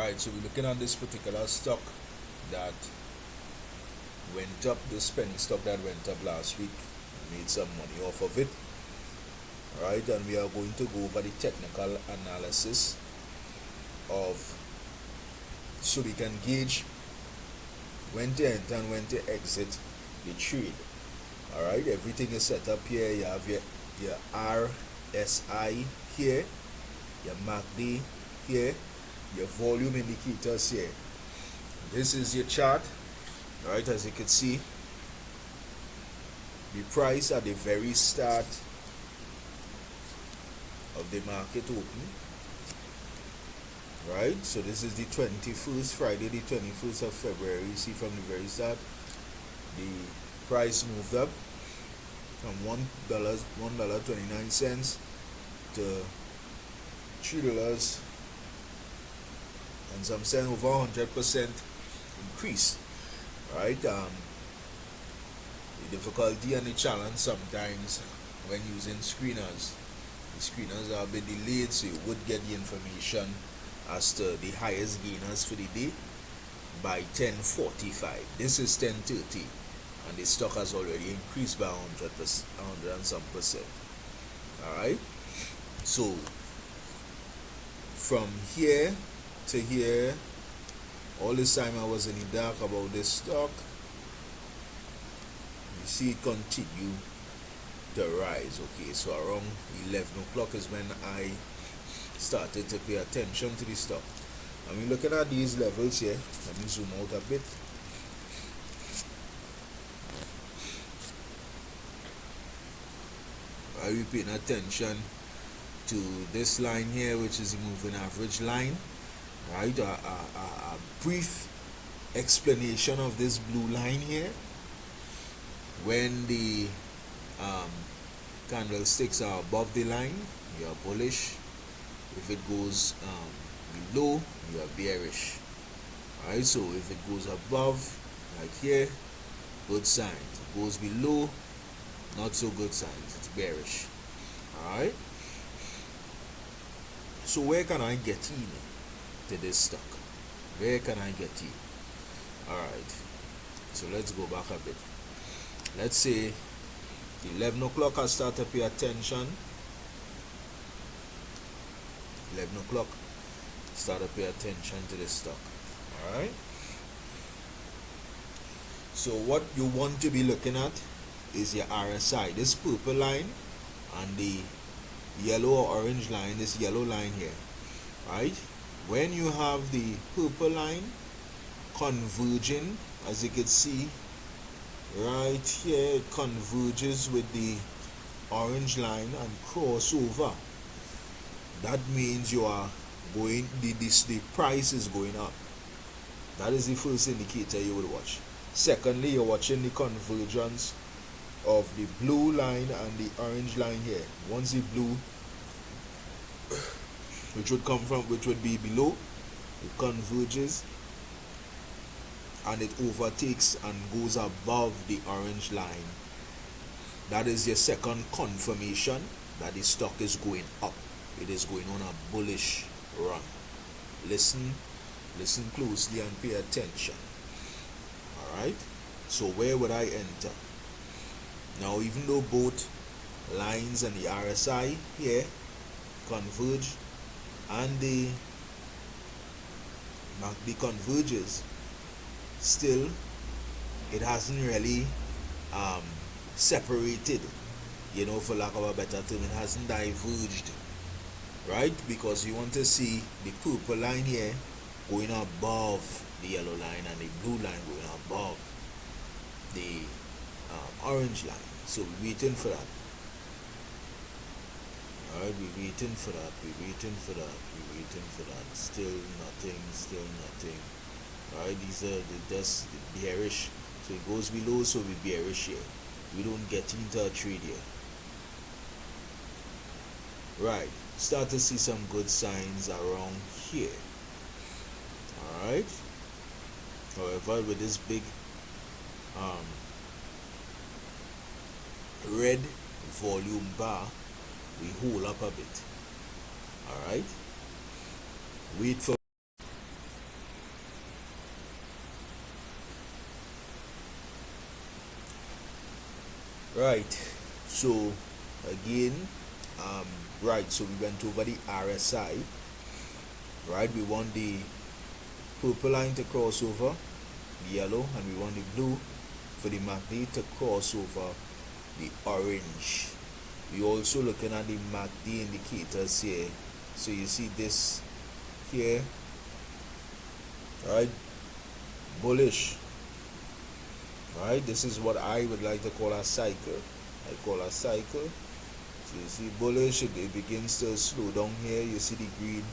Alright, so we're looking at this particular stock that went up, this penny stock that went up last week. We made some money off of it. Alright, and we are going to go over the technical analysis of, so we can gauge when to enter and when to exit the trade. Alright, everything is set up here. You have your RSI here, your MACD here, your volume indicators here. This is your chart. Alright, as you can see, the price at the very start of the market open. Right, so this is the 21st, Friday the 21st of February. You see from the very start, the price moved up from $1.29 to $3 and some cents, over 100% increase. Right, the difficulty and the challenge sometimes when using screeners, the screeners are a bit delayed, so you would get the information as to the highest gainers for the day by 10:45. This is 10:30 and the stock has already increased by 100 and some percent. Alright, so from here to here, all this time I was in the dark about this stock. You see it continue to rise. Okay, so around 11 o'clock is when I started to pay attention to the stock. And we're looking at these levels here. Let me zoom out a bit. Are we paying attention to this line here, which is the moving average line? Right, a brief explanation of this blue line here. When the candlesticks are above the line, you are bullish. If it goes below, you are bearish. Alright, so if it goes above, like here, good signs. It goes below, not so good signs. It's bearish. Alright, so where can I get in to this stock? Where can I get in? Alright, so let's go back a bit. Let's say 11 o'clock I start to pay attention. 11 o'clock start to pay attention to this stock. Alright, so what you want to be looking at is your RSI, this purple line, and the yellow or orange line, this yellow line here. Right, when you have the purple line converging, as you can see right here, it converges with the orange line and cross over. That means you are going, the price is going up. That is the first indicator you will watch. Secondly, you're watching the convergence of the blue line and the orange line here. Once the blue, which would be below, it converges and it overtakes and goes above the orange line. That is your second confirmation that the stock is going up. It is going on a bullish run. Listen closely and pay attention. Alright, so where would I enter? Now, even though both lines and the RSI here converge and the MACD converges, still it hasn't really separated, for lack of a better term. It hasn't diverged, right? Because you want to see the purple line here going above the yellow line and the blue line going above the orange line. So we're waiting for that. Alright, we're waiting for that. Still nothing. Alright, these are just bearish. So it goes below, so we bearish here. We don't get into a trade here. Right, start to see some good signs around here. Alright, however, with this big red volume bar, we hold up a bit. Alright, wait for right, so again, right, so we went over the RSI, right? We want the purple line to cross over the yellow, and we want the blue for the MACD to cross over the orange. We also looking at the MACD indicators here. So you see this here, right? Bullish, right? This is what I would like to call a cycle. I call a cycle. So you see bullish, it begins to slow down here. You see the green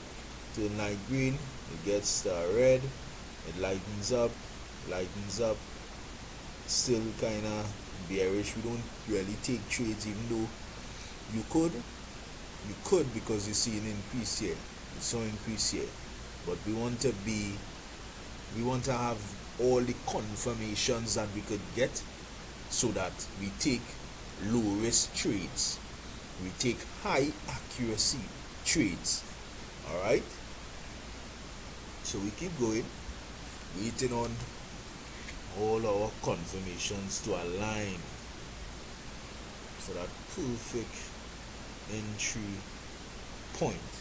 to light green, it gets red, it lightens up, still kind of bearish. We don't really take trades, even though you could, because you see an increase here, you saw increase here, but we want to have all the confirmations that we could get, so that we take low risk trades, we take high accuracy trades. All right, so we keep going, waiting on all our confirmations to align for that perfect entry point,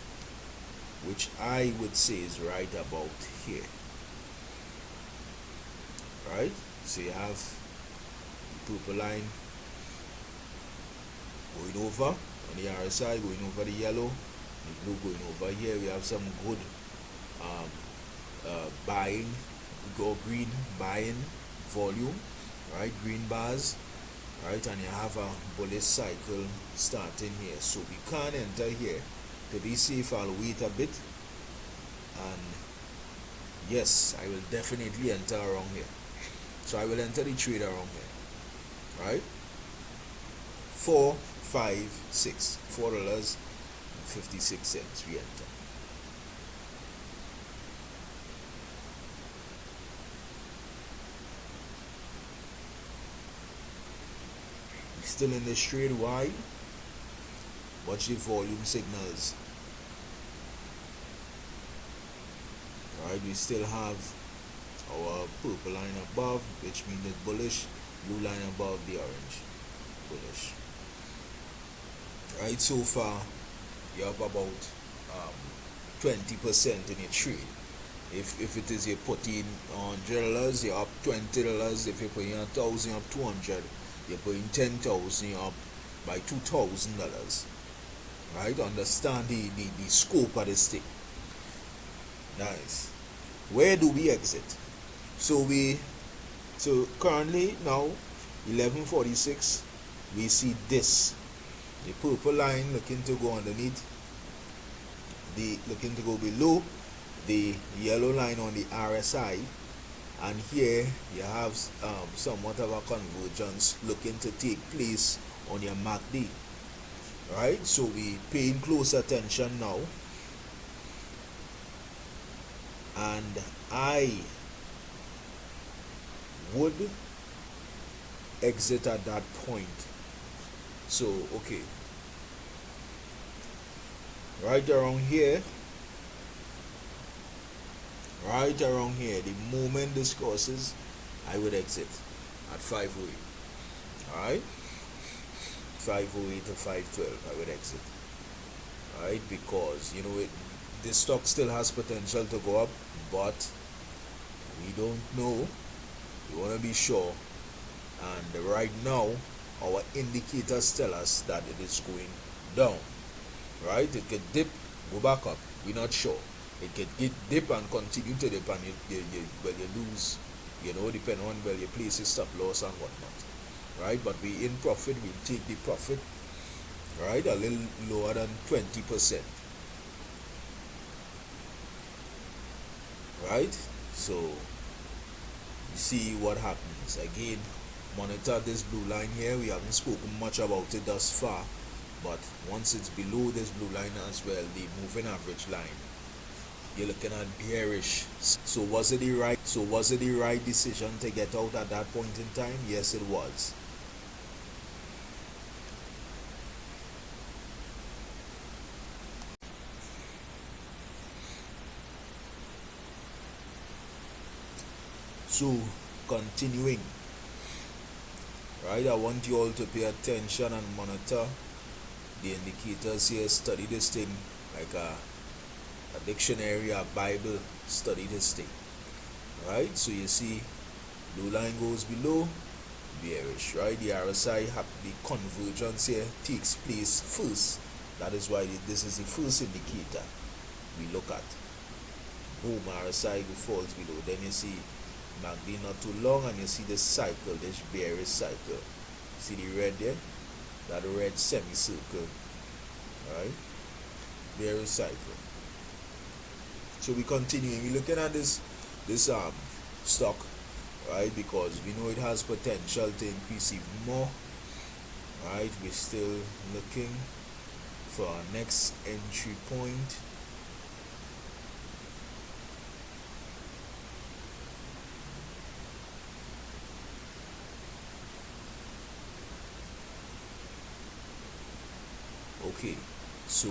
which I would say is right about here. Right, so you have the purple line going over on the RSI, going over the yellow, the blue going over here. We have some good buying, go green buying volume, right? Green bars, right? And you have a bullish cycle starting here. So we can't enter here. To be safe, I'll wait a bit, and yes, I will definitely enter around here. So I will enter the trade around here, right? 4, 5, 6, $4.56 we enter. Still in this trade. Why? Watch the volume signals. Alright, we still have our purple line above, which means it's bullish, blue line above the orange, bullish. Right, so far you're up about 20% in your trade. If it is you put in $100, you're up $20. If you put in 1,000, up 200. You're putting 10,000, you're up by $2,000. Right, understand the scope of this thing. Nice. Where do we exit? So currently now 11:46, we see this, the purple line looking to go underneath, looking to go below the yellow line on the RSI, and here you have somewhat of a convergence looking to take place on your MACD. Right, so we paying close attention now, and I would exit at that point. So okay, right around here, the moment this crosses, I would exit at 508. All right, 508 to 512, I would exit. All right, because this stock still has potential to go up, but we don't know. We want to be sure, and right now our indicators tell us that it is going down. Right, it could dip, go back up, we're not sure. It could dip and continue to dip, and you lose, depending on where you place your stop loss and whatnot. Right, but we in profit, we'll take the profit, right, a little lower than 20%. Right, so you see what happens. Again, monitor this blue line here. We haven't spoken much about it thus far, but once it's below this blue line as well, the moving average line, you're looking at bearish. So was it the right decision to get out at that point in time? Yes, it was. So continuing, right? I want you all to pay attention and monitor the indicators here. Study this thing like a dictionary, a Bible. Study this thing. Right, so you see blue line goes below, bearish, right? The RSI, the convergence here takes place first. That is why this is the first indicator we look at. Boom, RSI falls below. Then you see MACD not too long, and you see this cycle, this bearish cycle. See the red there? That red semicircle, right? Bearish cycle. So we continue. We're looking at this stock, right? Because we know it has potential to increase even more, right? We're still looking for our next entry point. Okay, so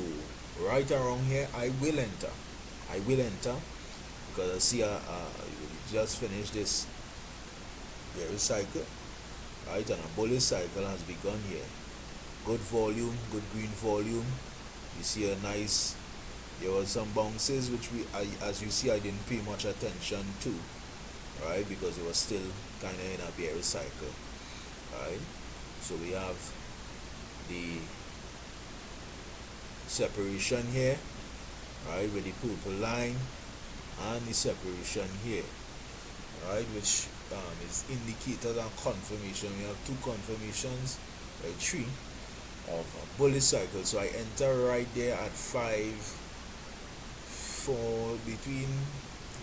right around here I will enter because I see we just finished this bearish cycle, right? And a bullish cycle has begun here. Good volume, good green volume. You see a nice, there was some bounces which as you see, I didn't pay much attention to, right? Because it was still kind of in a bearish cycle, right? So we have the separation here, right, with the purple line, and the separation here, right, which is indicators and confirmation. We have two confirmations, three of a bullish cycle. So I enter right there at between,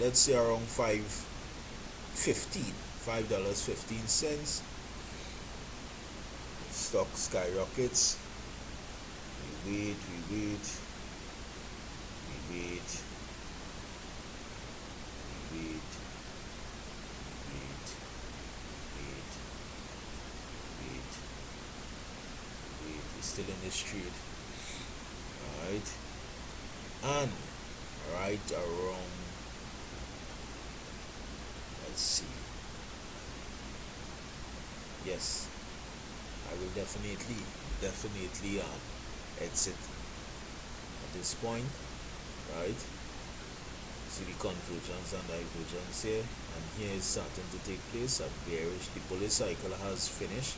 let's say, around $5.15. Stock skyrockets. We wait. We're still in this trade, right? And right around, let's see. Yes, I will definitely exit at this point, right? See the convergence and divergence here, and here is starting to take place. A bearish, the bullish cycle has finished,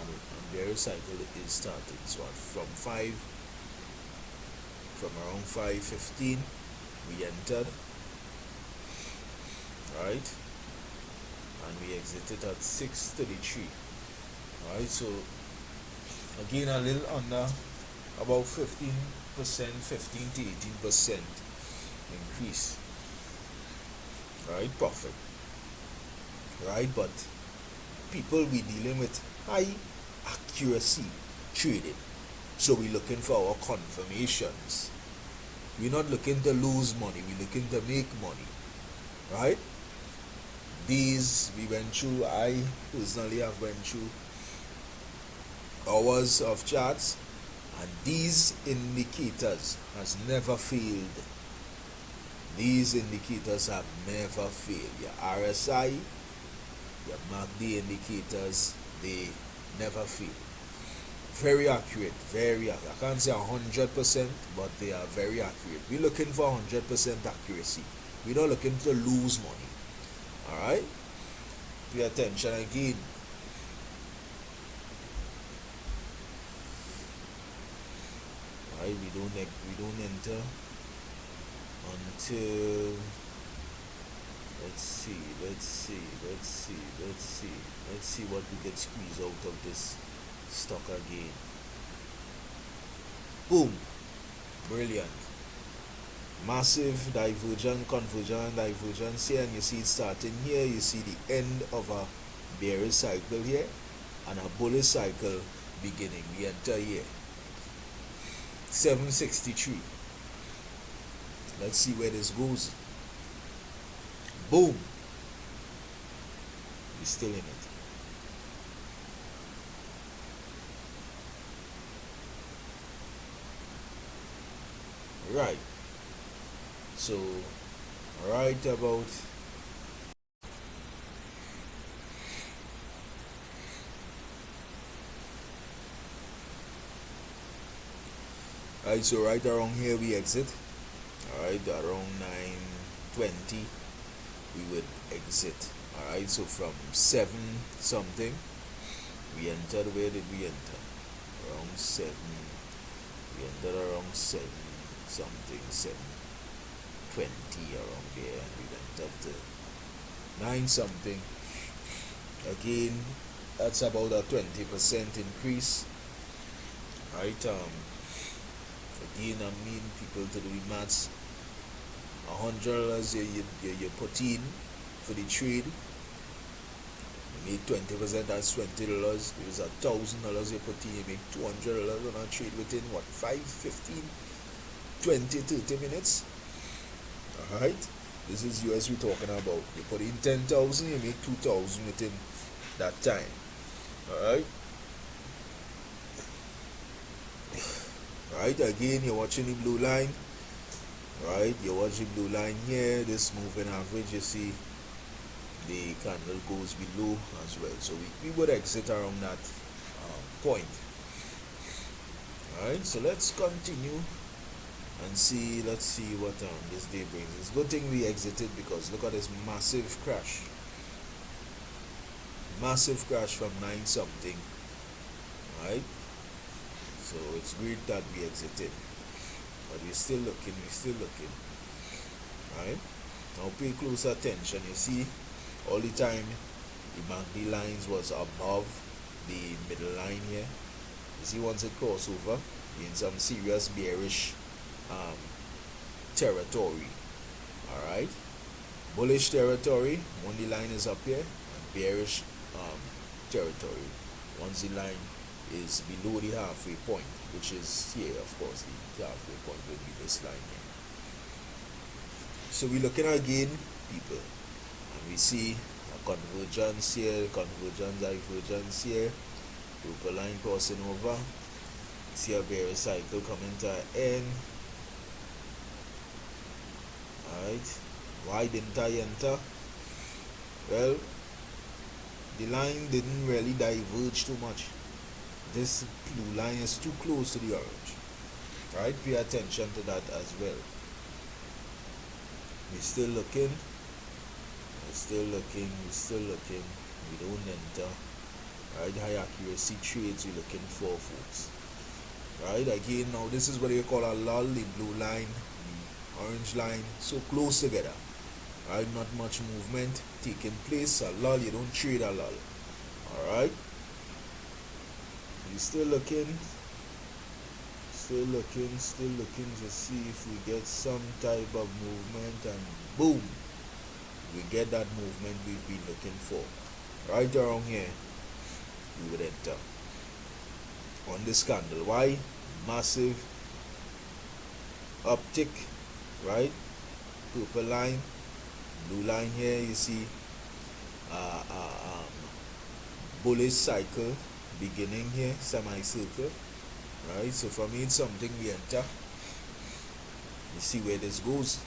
and bearish cycle is starting. So from around 5:15 we entered, right, and we exited at 6:33, right? So again, a little under, about 15%, 15 to 18% increase, right? Profit, right? But people, we dealing with high accuracy trading, so we're looking for our confirmations. We're not looking to lose money, we're looking to make money, right? These we went through, I personally have went through hours of charts, and these indicators has never failed. These indicators have never failed. Your RSI, your MACD indicators, they never fail. Very accurate, very accurate. I can't say 100%, but they are very accurate. We're looking for 100% accuracy. We're not looking to lose money. Alright? Pay attention again. Right, we don't enter until, let's see what we can squeeze out of this stock again. Boom, brilliant, massive divergence, divergence here, and you see it starting here. You see the end of a bearish cycle here and a bullish cycle beginning. We enter here 763. Let's see where this goes. Boom, we're still in it. Right, so right about, Alright, so right around here we exit. Alright, around 9:20 we would exit. Alright, so from 7 something we entered. Where did we enter? Around 7. We entered around 7 something, 7:20 around there, and we went up to 9 something. Again, that's about a 20% increase. Right, again, I mean people to do the maths. $100 you put in for the trade, you make 20%, that's $20. There's $1,000 you put in, you make $200 on a trade within what, 5, 15, 20, 30 minutes. Alright, this is US we're talking about. You put in 10,000, you make 2,000 within that time. Alright. Right, again you're watching the blue line. Right, you're watching blue line here. This moving average, you see the candle goes below as well, so we would exit around that point. Alright, so let's continue and see. Let's see what this day brings. It's a good thing we exited, because look at this massive crash from 9 something. Right, so it's great that we exited, but we're still looking. Right, now pay close attention. You see, all the time the MACD lines was above the middle line here. You see, once it cross over, you're in some serious bearish territory. Alright, bullish territory when the line is up here, and bearish territory once the line is below the halfway point, which is here. Of course, the halfway point will be this line here. So we're looking again, people, and we see a convergence here, divergence here, purple line crossing over. See a bearish cycle coming to an end. Alright, why didn't I enter? Well, the line didn't really diverge too much. This blue line is too close to the orange. Right, pay attention to that as well. We're still looking. We don't enter. Right, high accuracy trades we're looking for, folks. Right, again, now this is what you call a lull. The blue line, the orange line, so close together. Right, not much movement taking place. A lull, you don't trade a lull. Alright, we're still looking to see if we get some type of movement, and boom, we get that movement we've been looking for. Right around here we would enter on this candle. Why? Massive uptick. Right, purple line, blue line here, you see bullish cycle beginning here, semicircle. Right, so for me it's something we enter. You see where this goes,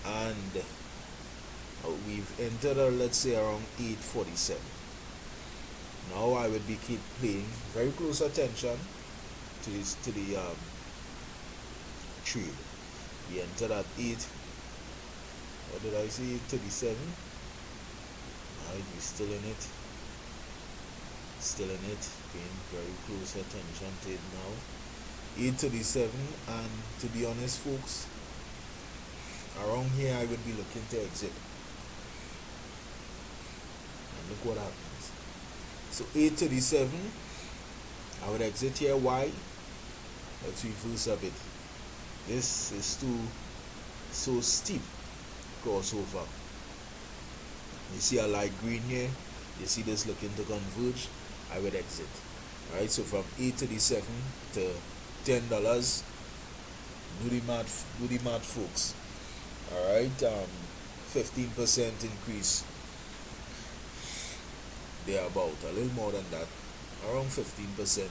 and we've entered, let's say around 8:47. Now I would be keep paying very close attention to the trade. We entered at 8. What did I say? 8:37. Right, we're still in it. Paying very close attention to it now. 8:37, and to be honest, folks, around here I would be looking to exit. And look what happens. So 8:37, I would exit here. Why? Let's reverse a bit. This is so steep crossover. You see a light green here. You see this looking to converge. I would exit. Alright, so from 8:37 to $10. Do the math, folks. Alright, 15% increase. They're about a little more than that, around 15%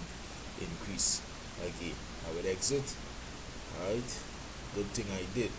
increase. Again, I would exit. Alright, good thing I did.